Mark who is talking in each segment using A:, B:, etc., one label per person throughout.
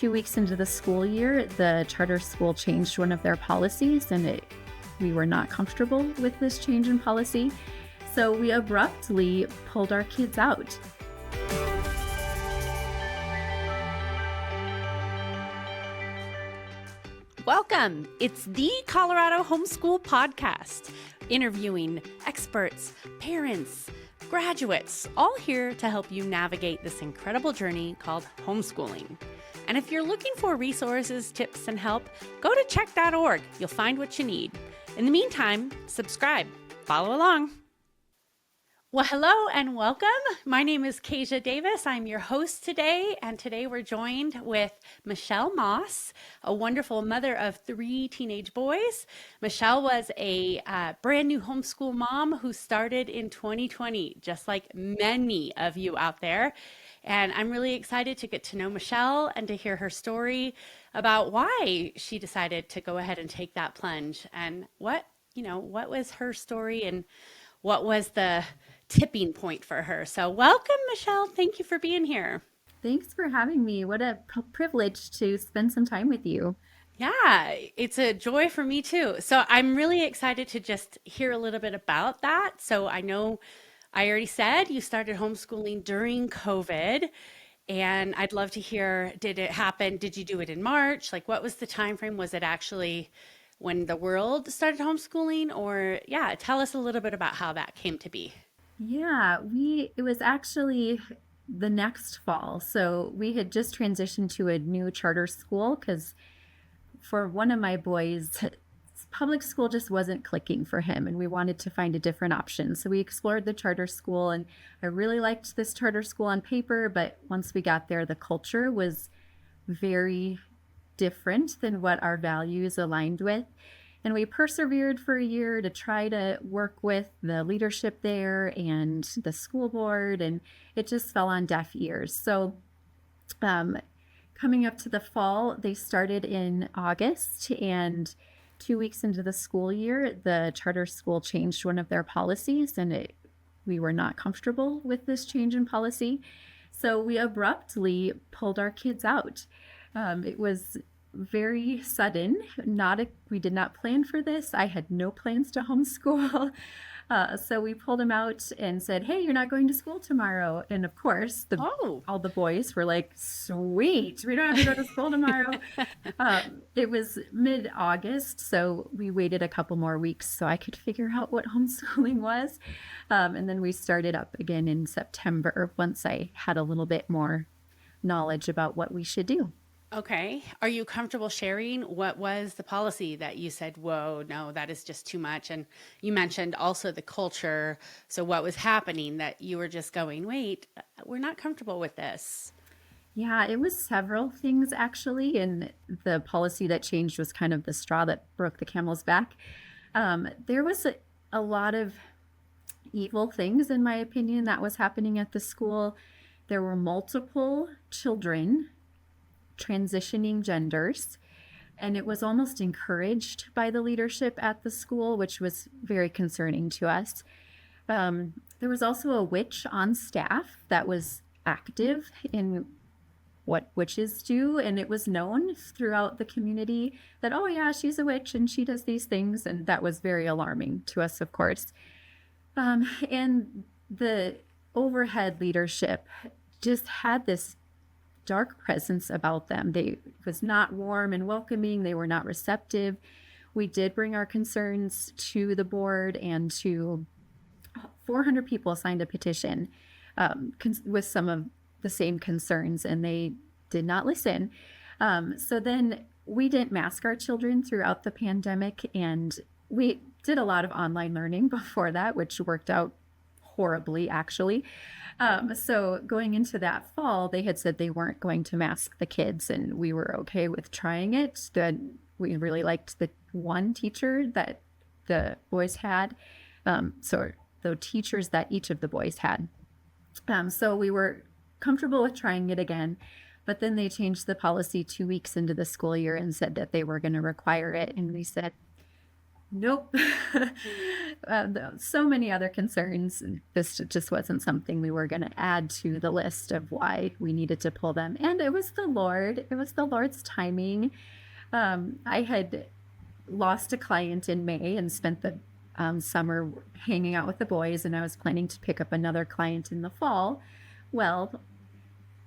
A: 2 weeks into the school year, the charter school changed one of their policies, and we were not comfortable with this change in policy. So we abruptly pulled our kids out.
B: Welcome. It's the Colorado Homeschool Podcast, interviewing experts, parents, graduates, all here to help you navigate this incredible journey called homeschooling. And if you're looking for resources, tips, and help, go to check.org. You'll find what you need. In the meantime, subscribe, follow along. Well, hello and welcome. My name is Kashia Davis. I'm your host today, and today we're joined with Michelle Moss, a wonderful mother of 3 teenage boys. Michelle was a brand new homeschool mom who started in 2020, just like many of you out there. And I'm really excited to get to know Michelle and to hear her story about why she decided to go ahead and take that plunge and what was her story and what was the tipping point for her. So welcome, Michelle. Thank you for being here.
A: Thanks for having me. What a privilege to spend some time with you.
B: Yeah, it's a joy for me too. So I'm really excited to just hear a little bit about that. So I know I already said you started homeschooling during COVID, and I'd love to hear, did it happen? Did you do it in March? Like, what was the time frame? Was it actually when the world started homeschooling? Or tell us a little bit about how that came to be.
A: Yeah, it was actually the next fall. So we had just transitioned to a new charter school because for one of my boys, public school just wasn't clicking for him, and we wanted to find a different option. So we explored the charter school, and I really liked this charter school on paper, but once we got there, the culture was very different than what our values aligned with. And we persevered for a year to try to work with the leadership there and the school board, and it just fell on deaf ears. So coming up to the fall, they started in August, and 2 weeks into the school year, the charter school changed one of their policies, and we were not comfortable with this change in policy. So we abruptly pulled our kids out. It was very sudden. We did not plan for this. I had no plans to homeschool. So we pulled them out and said, hey, you're not going to school tomorrow. And of course, all the boys were like, sweet, we don't have to go to school tomorrow. It was mid-August, so we waited a couple more weeks so I could figure out what homeschooling was. And then we started up again in September once I had a little bit more knowledge about what we should do.
B: Okay. Are you comfortable sharing what was the policy that you said, whoa, no, that is just too much? And you mentioned also the culture. So what was happening that you were just going, wait, we're not comfortable with this?
A: Yeah, it was several things actually. And the policy that changed was kind of the straw that broke the camel's back. There was a lot of evil things, in my opinion, that was happening at the school. There were multiple children transitioning genders, and it was almost encouraged by the leadership at the school, which was very concerning to us. There was also a witch on staff that was active in what witches do, and it was known throughout the community that, oh yeah, she's a witch and she does these things, and that was very alarming to us, of course. And the overhead leadership just had this dark presence about them. It was not warm and welcoming. They were not receptive. We did bring our concerns to the board, and 400 people signed a petition with some of the same concerns, and they did not listen. So then we didn't mask our children throughout the pandemic, and we did a lot of online learning before that, which worked out horribly, actually. So going into that fall, they had said they weren't going to mask the kids, and we were okay with trying it. We really liked the one teacher that the boys had. So the teachers that each of the boys had. So we were comfortable with trying it again, but then they changed the policy 2 weeks into the school year and said that they were going to require it. And we said, Nope. So many other concerns. And this just wasn't something we were going to add to the list of why we needed to pull them. And it was the Lord. It was the Lord's timing. I had lost a client in May and spent the summer hanging out with the boys, and I was planning to pick up another client in the fall. Well,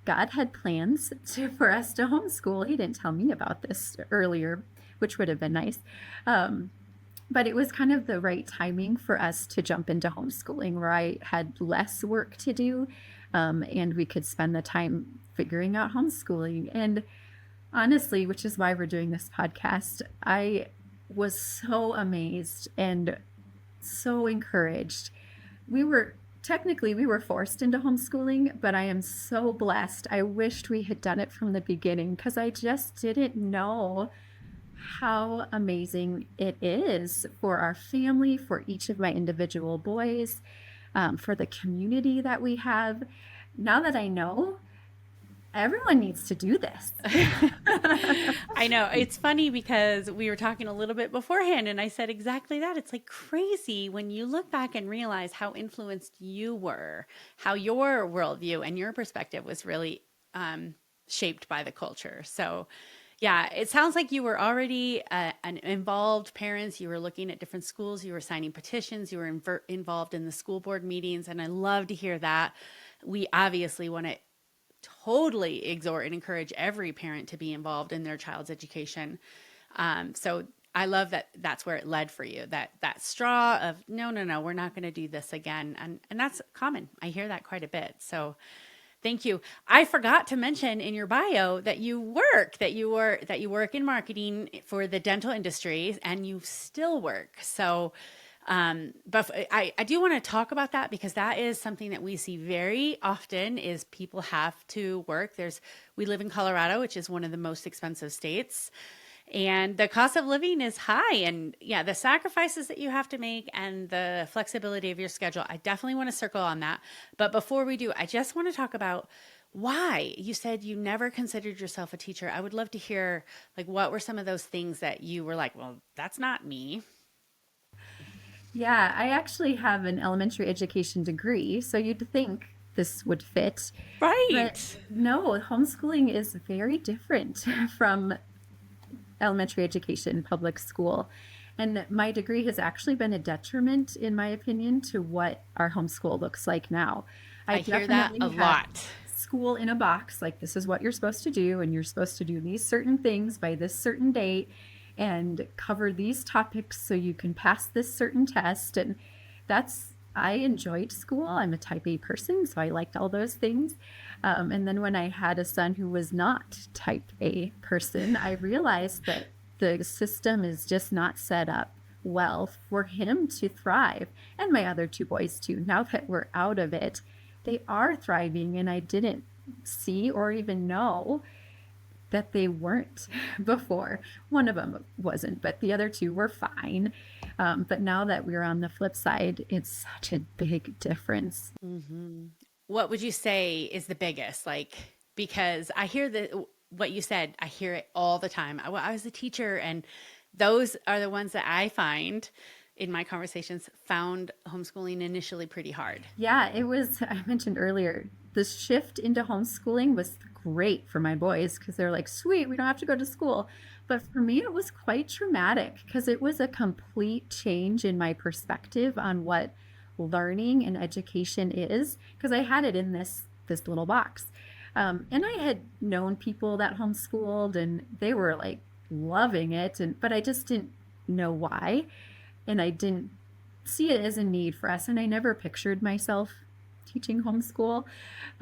A: God had plans for us to homeschool. He didn't tell me about this earlier, which would have been nice. But it was kind of the right timing for us to jump into homeschooling, where I had less work to do, and we could spend the time figuring out homeschooling. And honestly, which is why we're doing this podcast, I was so amazed and so encouraged. We were forced into homeschooling, but I am so blessed. I wished we had done it from the beginning, because I just didn't know how amazing it is for our family, for each of my individual boys, for the community that we have. Now that I know, everyone needs to do this.
B: I know. It's funny because we were talking a little bit beforehand, and I said exactly that. It's like crazy when you look back and realize how influenced you were, how your worldview and your perspective was really shaped by the culture. So yeah, it sounds like you were already an involved parents. You were looking at different schools. You were signing petitions. You were involved in the school board meetings. And I love to hear that. We obviously want to totally exhort and encourage every parent to be involved in their child's education. So I love that that's where it led for you, that straw of no, we're not going to do this again. And that's common. I hear that quite a bit. So thank you. I forgot to mention in your bio that you work in marketing for the dental industry, and you still work. So, but I do want to talk about that, because that is something that we see very often is people have to work. We live in Colorado, which is one of the most expensive states. And the cost of living is high. And yeah, the sacrifices that you have to make and the flexibility of your schedule, I definitely want to circle on that. But before we do, I just want to talk about why you said you never considered yourself a teacher. I would love to hear, like, what were some of those things that you were like, well, that's not me.
A: Yeah, I actually have an elementary education degree, so you'd think this would fit.
B: Right.
A: But no, homeschooling is very different from elementary education, public school. And my degree has actually been a detriment, in my opinion, to what our homeschool looks like now.
B: I hear that a lot.
A: School in a box, like this is what you're supposed to do, and you're supposed to do these certain things by this certain date and cover these topics so you can pass this certain test. And I enjoyed school. I'm a type A person, so I liked all those things. And then when I had a son who was not type A person, I realized that the system is just not set up well for him to thrive. And my other two boys too. Now that we're out of it, they are thriving, and I didn't see or even know that they weren't before. One of them wasn't, but the other two were fine. But now that we're on the flip side, it's such a big difference.
B: Mm-hmm. What would you say is the biggest? Like, because I hear what you said, I hear it all the time. I was a teacher, and those are the ones that I find in my conversations found homeschooling initially pretty hard.
A: Yeah, I mentioned earlier, the shift into homeschooling was great for my boys, because they're like, sweet, we don't have to go to school. But for me, it was quite traumatic, because it was a complete change in my perspective on what learning and education is, because I had it in this little box. And I had known people that homeschooled, and they were like loving it, but I just didn't know why. And I didn't see it as a need for us. And I never pictured myself teaching homeschool.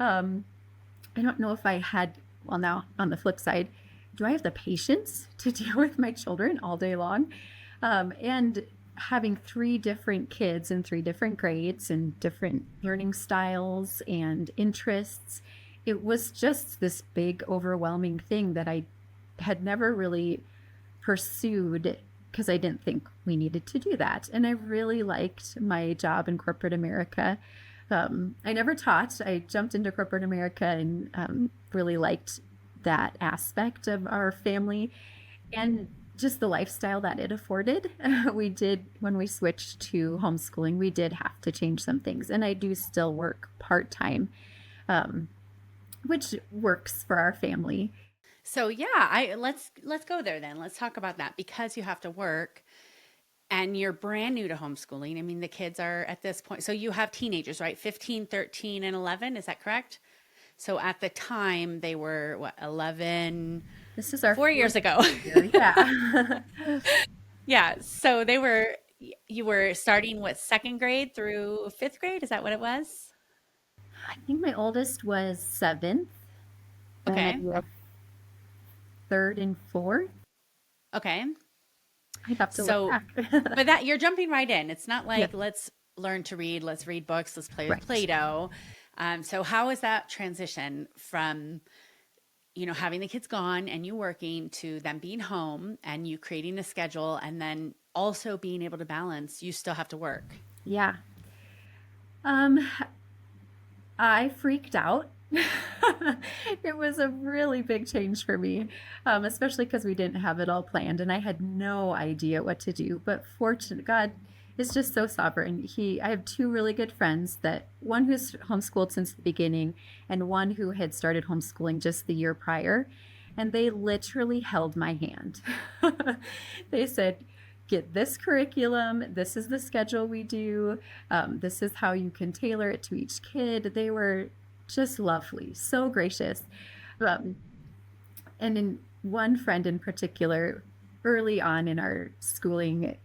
A: I don't know if I had, well, now on the flip side, do I have the patience to deal with my children all day long? And having 3 different kids in 3 different grades and different learning styles and interests, it was just this big, overwhelming thing that I had never really pursued, because I didn't think we needed to do that. And I really liked my job in corporate America. I never taught. I jumped into corporate America and really liked that aspect of our family. And just the lifestyle that it afforded. We did, when we switched to homeschooling, we did have to change some things. And I do still work part-time, which works for our family.
B: So yeah, let's go there then. Let's talk about that, because you have to work and you're brand new to homeschooling. I mean, the kids are at this point. So you have teenagers, right? 15, 13, and 11. Is that correct? So at the time they were what, 11?
A: This is our
B: 4 years ago.
A: year. Yeah.
B: Yeah. So you were starting what, second grade through fifth grade? Is that what it was?
A: I think my oldest was 7th.
B: Okay.
A: And third and fourth.
B: Okay.
A: I'd have to
B: So,
A: look back.
B: but that you're jumping right in. It's not like,
A: Yeah.
B: let's learn to read, let's read books, let's play with
A: Right.
B: Play-Doh. So how is that transition from, having the kids gone and you working to them being home and you creating a schedule and then also being able to balance, you still have to work?
A: Yeah. I freaked out. It was a really big change for me, especially because we didn't have it all planned and I had no idea what to do. But fortunate, God is just so sovereign. I have 2 really good friends, that one who's homeschooled since the beginning and one who had started homeschooling just the year prior. And they literally held my hand. They said, get this curriculum. This is the schedule we do. This is how you can tailor it to each kid. They were just lovely, so gracious. And in one friend in particular, early on in our schooling,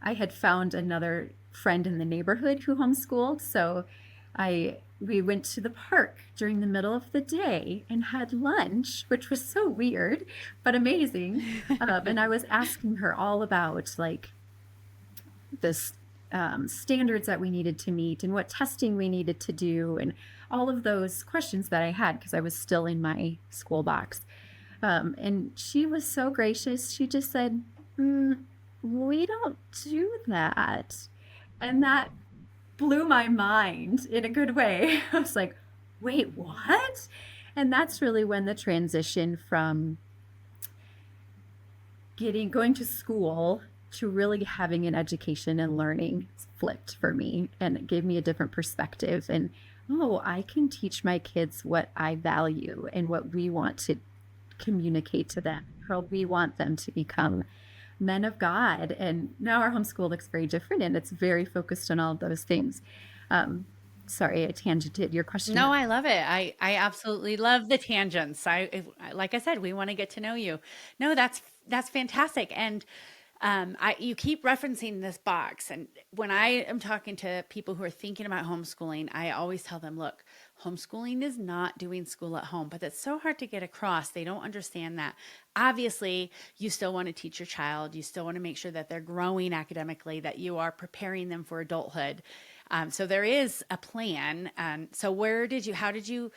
A: I had found another friend in the neighborhood who homeschooled. So we went to the park during the middle of the day and had lunch, which was so weird, but amazing. And I was asking her all about like this standards that we needed to meet and what testing we needed to do and all of those questions that I had because I was still in my school box. And she was so gracious. She just said, we don't do that. And that blew my mind in a good way. I was like, wait, what? And that's really when the transition from going to school to really having an education and learning flipped for me, and it gave me a different perspective. And I can teach my kids what I value and what we want to communicate to them, how we want them to become men of God. And now our homeschool looks very different, and it's very focused on all of those things. Sorry, I tangented your question.
B: No, I love it. I absolutely love the tangents. Like I said, we want to get to know you. No, that's fantastic. And you keep referencing this box. And when I am talking to people who are thinking about homeschooling, I always tell them, look, homeschooling is not doing school at home, but it's so hard to get across. They don't understand that. Obviously, you still want to teach your child. You still want to make sure that they're growing academically, that you are preparing them for adulthood. So there is a plan. So how did you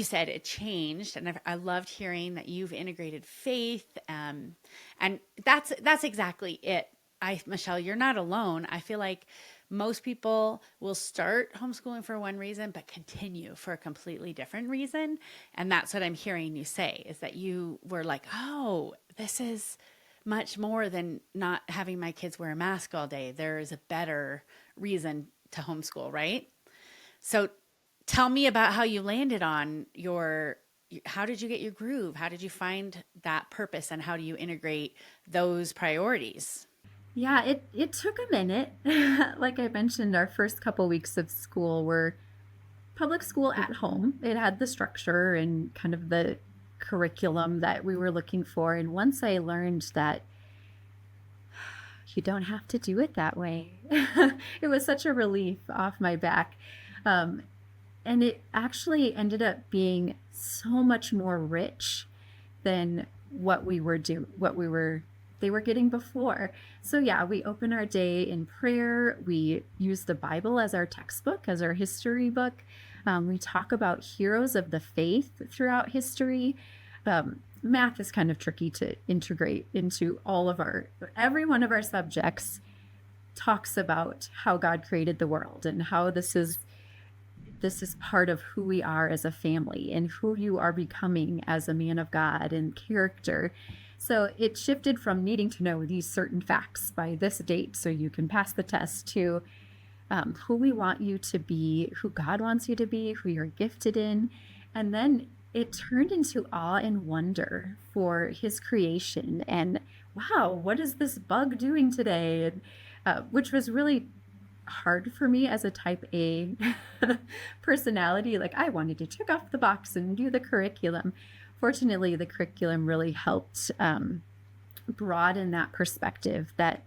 B: said it changed, and I loved hearing that you've integrated faith, and that's exactly it. Michelle, you're not alone. I feel like most people will start homeschooling for one reason, but continue for a completely different reason. And that's what I'm hearing you say, is that you were like, oh, this is much more than not having my kids wear a mask all day. There is a better reason to homeschool, right? So tell me about how you landed on how did you get your groove? How did you find that purpose, and how do you integrate those priorities?
A: Yeah, it took a minute. Like I mentioned, our first couple weeks of school were public school at home. It had the structure and kind of the curriculum that we were looking for. And once I learned that you don't have to do it that way, it was such a relief off my back. And it actually ended up being so much more rich than what they were getting before. So yeah, we open our day in prayer. We use the Bible as our textbook, as our history book. We talk about heroes of the faith throughout history. Math is kind of tricky to integrate into every one of our subjects talks about how God created the world and how this is part of who we are as a family and who you are becoming as a man of God and character. So it shifted from needing to know these certain facts by this date so you can pass the test to who we want you to be, who God wants you to be, who you're gifted in. And then it turned into awe and wonder for his creation. And wow, what is this bug doing today? And, which was really hard for me as a type A personality. Like I wanted to check off the box and do the curriculum. Fortunately, the curriculum really helped broaden that perspective that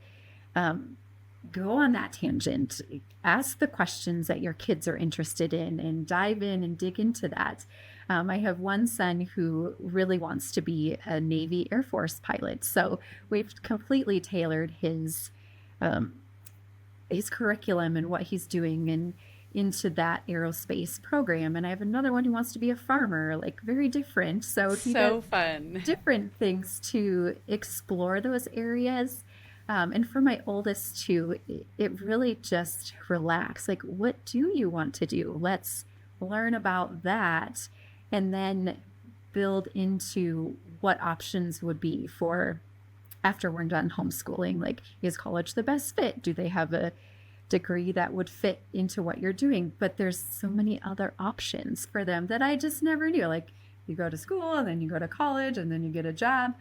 A: go on that tangent, ask the questions that your kids are interested in and dive in and dig into that. I have one son who really wants to be a Navy Air Force pilot. So we've completely tailored his curriculum and what he's doing and into that aerospace program. And I have another one who wants to be a farmer, like very different. So
B: fun.
A: Different things to explore those areas. And for my oldest too, it really just relax. Like, what do you want to do? Let's learn about that and then build into what options would be for after we're done homeschooling. Like, is college the best fit? Do they have a degree that would fit into what you're doing? But there's so many other options for them that I just never knew. Like, you go to school and then you go to college and then you get a job.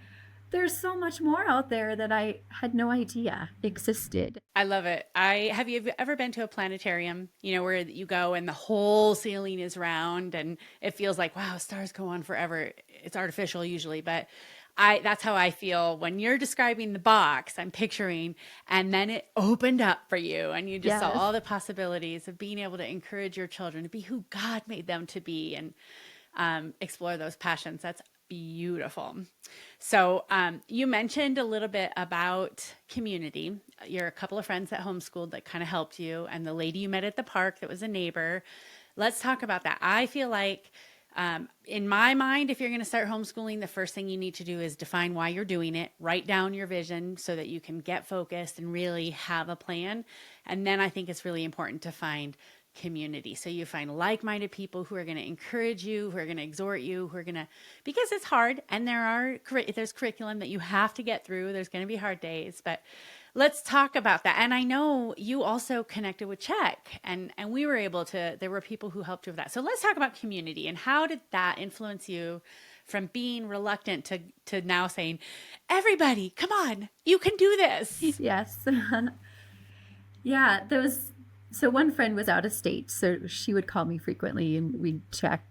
A: There's so much more out there that I had no idea existed.
B: I love it. Have you ever been to a planetarium, where you go and the whole ceiling is round and it feels like, wow, stars go on forever. It's artificial usually, but that's how I feel when you're describing the box. I'm picturing, and then it opened up for you and you just saw all the possibilities of being able to encourage your children to be who God made them to be and explore those passions. That's beautiful. So you mentioned a little bit about community. You're a couple of friends that homeschooled that kind of helped you, and the lady you met at the park that was a neighbor. Let's talk about that. I feel like in my mind, if you're going to start homeschooling, the first thing you need to do is define why you're doing it. Write down your vision so that you can get focused and really have a plan. And then I think it's really important to find community. So you find like-minded people who are going to encourage you, who are going to exhort you, because it's hard and there's curriculum that you have to get through. There's going to be hard days, but let's talk about that. And I know you also connected with Czech and we were able to, there were people who helped you with that. So let's talk about community and how did that influence you from being reluctant to now saying, everybody, come on, you can do this.
A: Yes. Yeah, so one friend was out of state, so she would call me frequently and we'd chat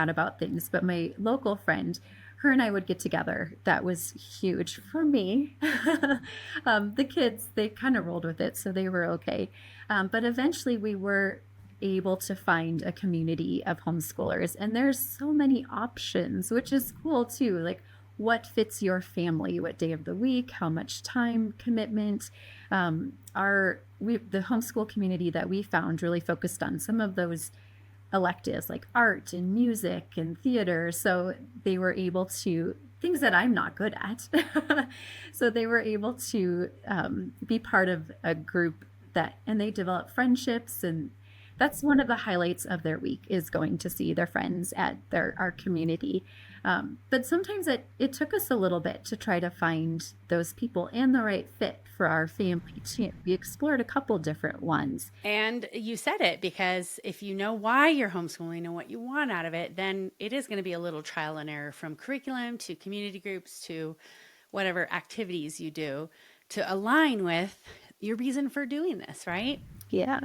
A: about things. But my local friend, her and I would get together. That was huge for me. The kids, they kind of rolled with it, so they were okay. But eventually we were able to find a community of homeschoolers. And there's so many options, which is cool too. Like, what fits your family, what day of the week, how much time commitment. The homeschool community that we found really focused on some of those electives like art and music and theater. So they were able to, things that I'm not good at. So they were able to be part of a group and they developed friendships, and that's one of the highlights of their week is going to see their friends at our community. But sometimes it took us a little bit to try to find those people and the right fit for our family. We explored a couple different ones.
B: And you said it, because if you know why you're homeschooling and what you want out of it, then it is going to be a little trial and error from curriculum to community groups to whatever activities you do to align with your reason for doing this, right?
A: Yeah.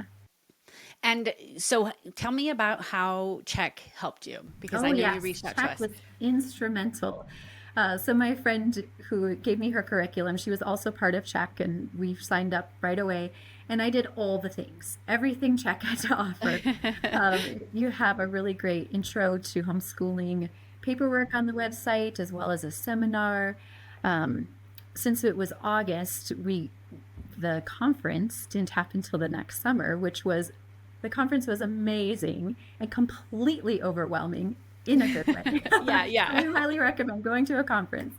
B: And so tell me about how Czech helped you, because I know you reached out to us.
A: Czech was instrumental. So my friend who gave me her curriculum, she was also part of Czech, and we signed up right away. And I did all the things, everything Czech had to offer. You have a really great intro to homeschooling paperwork on the website, as well as a seminar. Since it was August, the conference didn't happen until the next summer, the conference was amazing and completely overwhelming in a good way.
B: Yeah.
A: I highly recommend going to a conference.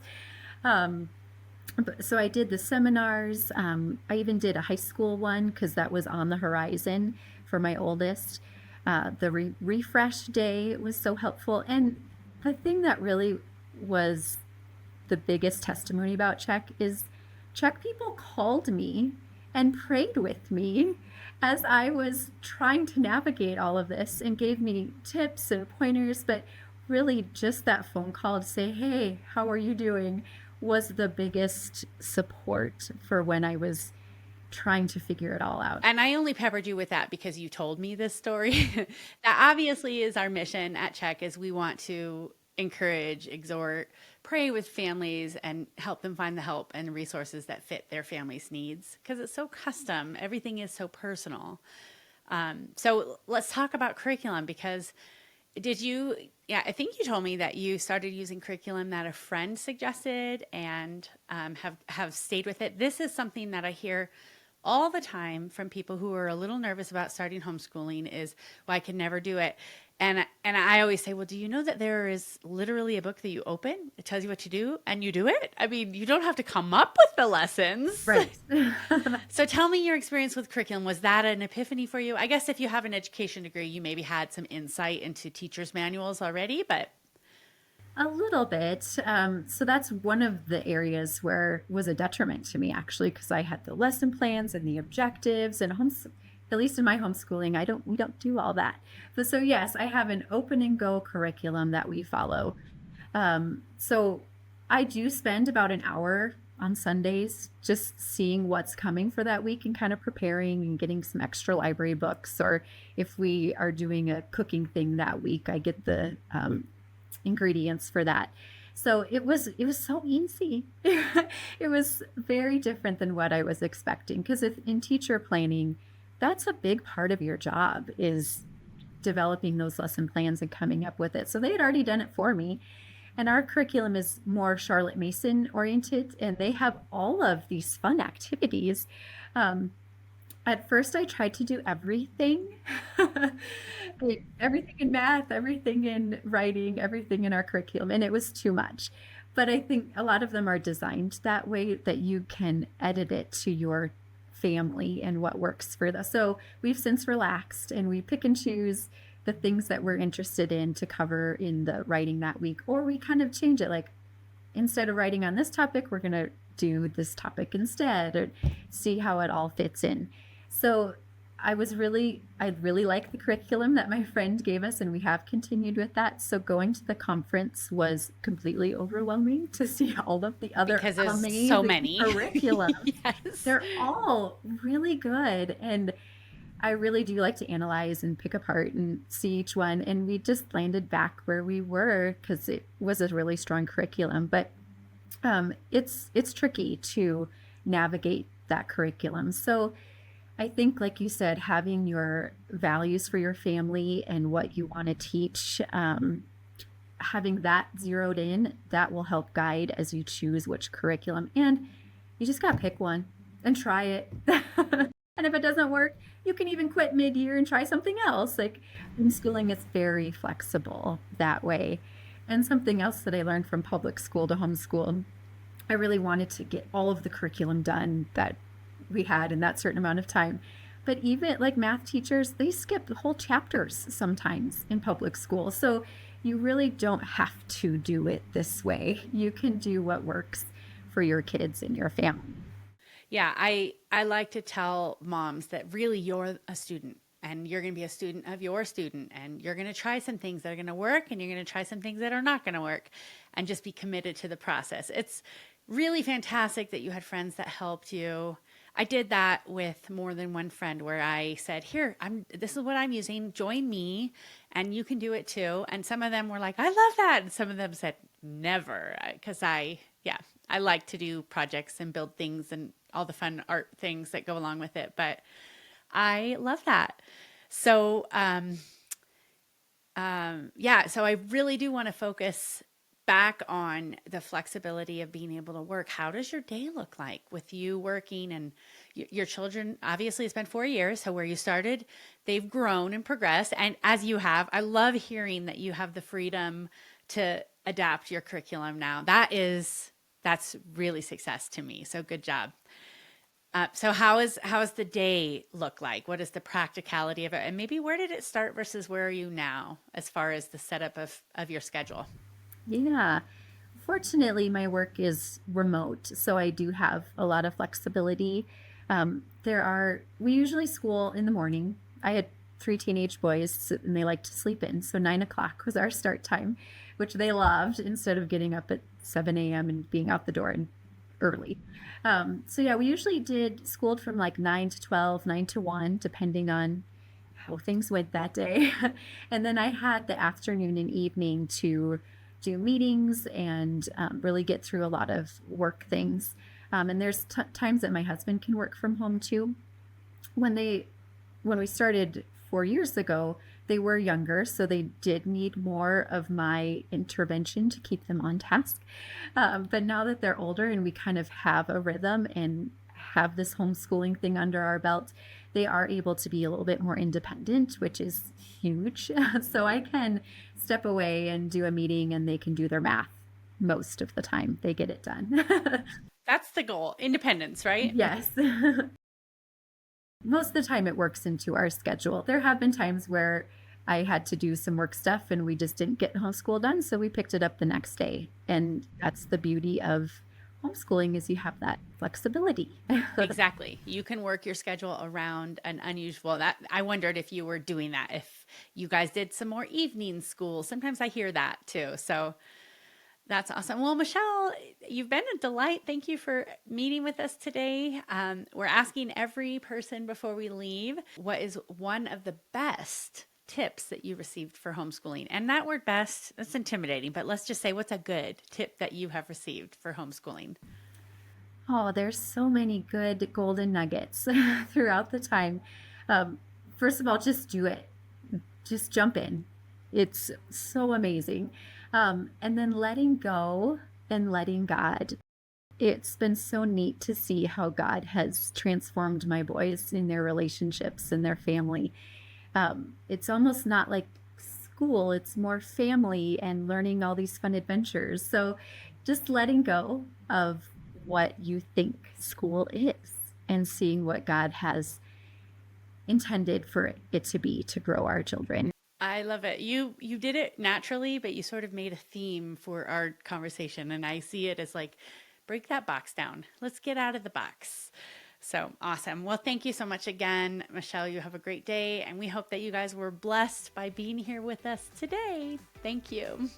A: So I did the seminars. I even did a high school one because that was on the horizon for my oldest. The refresh day was so helpful. And the thing that really was the biggest testimony about Czech is Czech people called me and prayed with me as I was trying to navigate all of this and gave me tips and pointers. But really, just that phone call to say, hey, how are you doing, was the biggest support for when I was trying to figure it all out.
B: And I only peppered you with that because you told me this story. That obviously is our mission at Czech, is we want to encourage, exhort, pray with families and help them find the help and resources that fit their family's needs, because it's so custom. Everything is so personal. So let's talk about curriculum, because I think you told me that you started using curriculum that a friend suggested and have stayed with it. This is something that I hear all the time from people who are a little nervous about starting homeschooling is, well, I can never do it. And I always say, well, do you know that there is literally a book that you open? It tells you what to do and you do it. I mean, you don't have to come up with the lessons.
A: Right.
B: So tell me your experience with curriculum. Was that an epiphany for you? I guess if you have an education degree, you maybe had some insight into teachers' manuals already, but...
A: A little bit. So that's one of the areas where it was a detriment to me, actually, because I had the lesson plans and the objectives, and at least in my homeschooling, we don't do all that. But so yes, I have an open and go curriculum that we follow. So I do spend about an hour on Sundays just seeing what's coming for that week and kind of preparing and getting some extra library books. Or if we are doing a cooking thing that week, I get the ingredients for that. So it was so easy. It was very different than what I was expecting, because if in teacher planning, that's a big part of your job, is developing those lesson plans and coming up with it. So they had already done it for me. And our curriculum is more Charlotte Mason oriented, and they have all of these fun activities. At first, I tried to do everything, everything in math, everything in writing, everything in our curriculum, and it was too much. But I think a lot of them are designed that way, that you can edit it to your family and what works for them. So we've since relaxed, and we pick and choose the things that we're interested in to cover in the writing that week, or we kind of change it. Like, instead of writing on this topic, we're going to do this topic instead, or see how it all fits in. So I really like the curriculum that my friend gave us, and we have continued with that. So going to the conference was completely overwhelming to see all of the other
B: because there's
A: amazing
B: so many
A: curriculum.
B: Yes.
A: They're all really good. And I really do like to analyze and pick apart and see each one. And we just landed back where we were because it was a really strong curriculum. But it's tricky to navigate that curriculum. So I think, like you said, having your values for your family and what you want to teach, having that zeroed in, that will help guide as you choose which curriculum. And you just got to pick one and try it. And if it doesn't work, you can even quit mid-year and try something else. Like, homeschooling is very flexible that way. And something else that I learned from public school to homeschool, I really wanted to get all of the curriculum done that we had in that certain amount of time. But even like math teachers, they skip whole chapters sometimes in public school. So you really don't have to do it this way. You can do what works for your kids and your family.
B: Yeah, I like to tell moms that really you're a student, and you're going to be a student of your student, and you're going to try some things that are going to work, and you're going to try some things that are not going to work, and just be committed to the process. It's really fantastic that you had friends that helped you. I did that with more than one friend, where I said, here, this is what I'm using, join me, and you can do it too. And some of them were like, I love that. And some of them said, never, because I like to do projects and build things and all the fun art things that go along with it. But I love that. So, so I really do want to focus back on the flexibility of being able to work. How does your day look like with you working, and your children? Obviously it's been 4 years. So where you started, they've grown and progressed. And as you have, I love hearing that you have the freedom to adapt your curriculum now. That's really success to me. So good job. So how is the day look like? What is the practicality of it? And maybe where did it start versus where are you now as far as the setup of your schedule?
A: Yeah. fortunately, my work is remote, so I do have a lot of flexibility. We usually school in the morning. I had 3 teenage boys, and they like to sleep in. So 9 o'clock was our start time, which they loved, instead of getting up at 7 a.m. and being out the door and early. So yeah, we usually schooled from like 9 to 12, 9 to 1, depending on how things went that day. And then I had the afternoon and evening to do meetings and really get through a lot of work things. And there's times that my husband can work from home too. When we started 4 years ago, they were younger, so they did need more of my intervention to keep them on task. But now that they're older and we kind of have a rhythm and have this homeschooling thing under our belt, they are able to be a little bit more independent, which is huge. So I can step away and do a meeting, and they can do their math most of the time. They get it done.
B: That's the goal. Independence, right?
A: Yes. Most of the time it works into our schedule. There have been times where I had to do some work stuff and we just didn't get homeschool done, so we picked it up the next day. And that's the beauty of homeschooling, is you have that flexibility.
B: Exactly. You can work your schedule around an unusual. That I wondered if you were doing that, if you guys did some more evening school. Sometimes I hear that too. So that's awesome. Well, Michelle, you've been a delight. Thank you for meeting with us today. We're asking every person before we leave, what is one of the best tips that you received for homeschooling? And that word best, that's intimidating, but let's just say, what's a good tip that you have received for homeschooling?
A: Oh, there's so many good golden nuggets throughout the time. First of all, just do it. Just jump in. It's so amazing. And then letting go and letting God. It's been so neat to see how God has transformed my boys in their relationships and their family. It's almost not like school, it's more family and learning all these fun adventures. So just letting go of what you think school is and seeing what God has intended for it to be, to grow our children.
B: I love it. You did it naturally, but you sort of made a theme for our conversation. And I see it as like, break that box down. Let's get out of the box. So awesome. Well, thank you so much again, Michelle. You have a great day. And we hope that you guys were blessed by being here with us today. Thank you.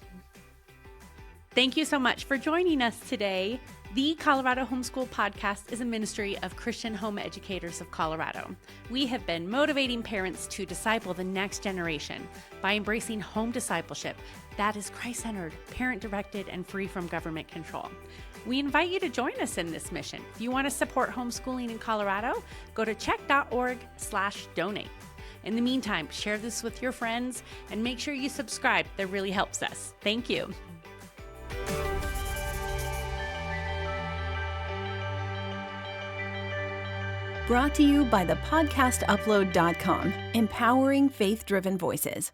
B: Thank you so much for joining us today. The Colorado Homeschool Podcast is a ministry of Christian Home Educators of Colorado. We have been motivating parents to disciple the next generation by embracing home discipleship that is Christ-centered, parent-directed, and free from government control. We invite you to join us in this mission. If you want to support homeschooling in Colorado, go to check.org/donate. In the meantime, share this with your friends and make sure you subscribe. That really helps us. Thank you.
C: Brought to you by thepodcastupload.com, empowering faith-driven voices.